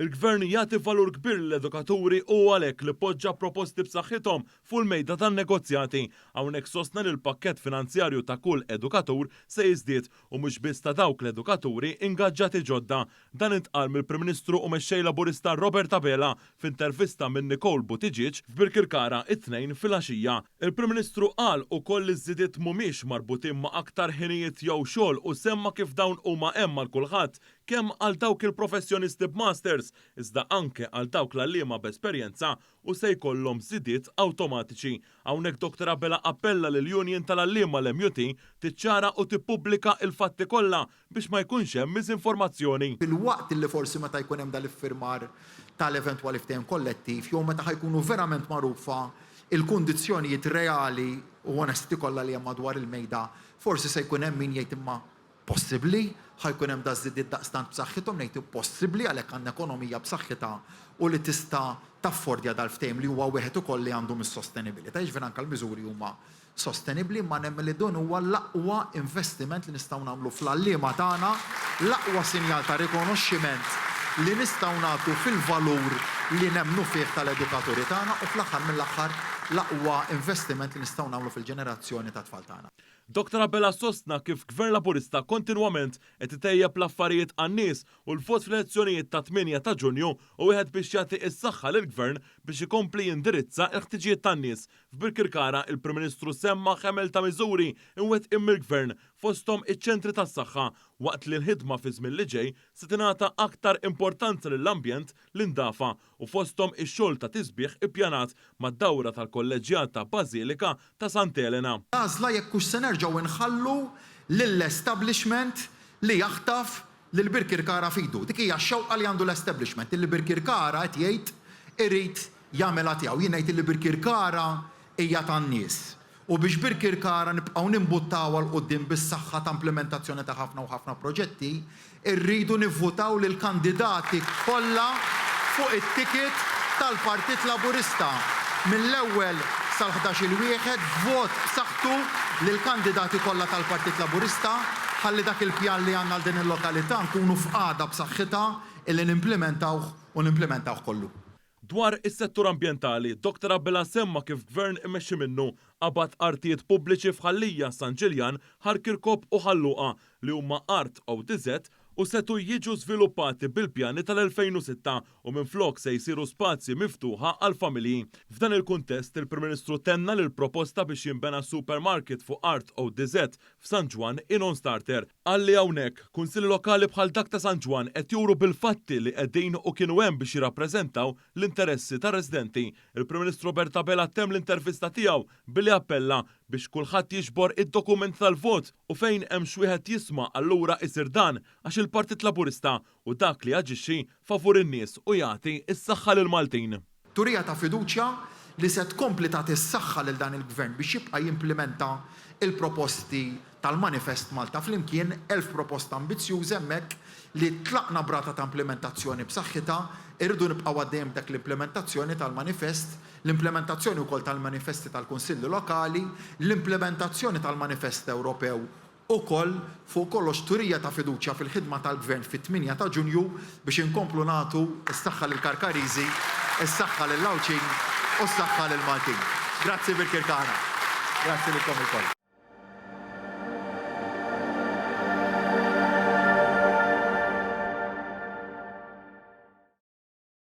Il-Gvern jagħti valur kbir l-edukaturi u għalhekk li poġġa proposti b'saħħithom fuq il-mejda tan-negozjati. Hawnhekk sostna li l-pakkett finanzjarju ta' kull edukatur se jiżdied u mhux biss ta' dawk l-edukaturi ingaġġati ġodda. Dan intqal mill-Prim Ministru u mexxej Laburista Robert Abela f'intervista minn Nicole Buttigieg f'Birkirkara it-tnejn filgħaxija. Il-Prim Ministru qal ukoll li żidiet mhumiex marbutin ma' aktar ħinijiet jew xogħol u semma kif dawn huma hemm għal kulħadd kemm għal dawk il-professjonisti b'masters, iżda anke għal dawk l-għalliema b'esperjenza u se jkollhom żidiet awtomatiċi. Hawnhekk Dr. Abela appella lil Union tal-għalliema l-MUT tiċċara u tippubblika l-fatti kollha biex ma jkunx hemm miżinformazzjoni. Fil-waqt li forsi meta jkun hemm dal-iffirmar tal-eventwali ftehim kollettiv jew meta ħajkunu verament magħrufa il-kundizzjonijiet reali u onesti kollha li hemm madwar il-mejda, forsi se jkun hemm min jgħid imma possibbli ħajkun hemm dażidiet daqstant b'saħħithom ngħid possibbli għalhekk għandna ekonomija b'saħħitha u li tista' taffordja dal-ftehim li huwa wieħed ukoll li għandu mis-sostenibilità. Jiġifieri anke l-miżuri huma sostenibbli ma nemmen li dan huwa l-aqwa investiment li nistgħu nagħmlu fl-għalliema tagħna, l-aqwa sinjal ta' rikonoxximent li nistgħu nagħtu fil-valur li nemmnu fih tal-edukaturi tagħna u fl-aħħar mill-aħħar l-aqwa investiment li nistgħu nagħmlu fil-ġenerazzjoni ta' tfal tagħna. Dr. Abela sostna kif Gvern Laburista kontinwament qed itejjeb l-affarijiet għan-nies u l-vot fl-elezzjonijiet ta' 8 ta' Ġunju u wieħed biex jagħti s-saħħa lill-Gvern biex ikompli jindirizza l-ħtiġijiet tan-nies. F'Birkirkara il-Prim Ministru semma ħemel ta' miżuri imwettqin mill-Gvern fosthom iċ-ċentri tas-saħħa waqt li l-ħidma fi żmien li ġej se tingħata aktar importanza lill-ambjent l-indafa u fosthom ix-xogħol ta' tisbieħ ippjanat mad-dawra tal-Kolleġjat ta' Bażilika ta' Sant'Elena. Għażla jekk hux se nerġgħu nħallu lill-establishment li jaħtaf lil Birkirkara fidu. Dik hija x-xewqa li għandu l-establishment. Illi Birkirkara qed jgħid irid jagħmilha tiegħu. Jien ngħid illi Birkirkara hija tan-nies. U biex Birkirkara nibqgħu nimbuttaw għal quddiem bis-saħħa ta' implementazzjoni ta' ħafna u ħafna proġetti, irridu nivvutaw lil kandidati kollha fuq it-ticket tal-Partit Laburista. Mill-ewwel sal-11 il-wieħed vot b'saħħtu lil kandidati kollha tal-Partit Laburista ħalli dak il-pjan li għandna għal din il-lokalità nkunu f'qagħda b'saħħitha illi nimplementawh kollu. Dwar is-settur ambjentali, Dr. Abela semma kif Gvern imexxi minnu qabad artijiet pubbliċi f'Ħallija San Ġiljan, Ħarkirkop u Ħalluqa li huma art ODZ u setu jiġu żviluppati bil-pjani tal-2006 u minflok se jsiru spazji miftuħa għal familji. F'dan il-kuntest il-Prim Ministru tenna lil proposta biex jinbena supermarket fuq art ODZ f'San Ġwan in On Starter. Għalli hawnhekk kunsilli lokali bħal dak ta' San Ġwan qed juru bil-fatti li qegħdin u kienu hemm biex jirrappreżentaw l-interessi tar-residenti. Il-Prim Ministru Robert Abela temm l-intervista tiegħu billi appella biex kulħadd jiġbor id-dokument tal-vot u fejn hemm x'wieħed jisma' allura isir dan għax il-Partit Laburista u dak li jaġixxi favur in-nies u jagħti s-saħħa lil Maltin. Turija ta' fiduċja li se tkompli tagħti s-saħħa lil dan il-Gvern biex jibqa' jimplementa il-proposti tal-Manifest Malta flimkien 1000 proposta ambizzjużi hemmhekk li tlaqna brata ta' implementazzjoni b'saħħitha, irridu nibqgħu għaddejjem dak l-implementazzjoni tal-manifest, l-implementazzjoni wkoll tal-manifesti tal-Kunsilli Lokali, l-implementazzjoni tal-Manifest Ewropew ukoll fuq kollox turija ta' fiduċja fil-ħidma tal-Gvern fit-8 ta' Ġunju biex inkomplu nagħtu s-saħħa lil Karkariżi, s-saħħa lil Lawċin u s-saħħa lil Maltin. Grazzi Birkirkara. Grazzi lilkom ilkoll.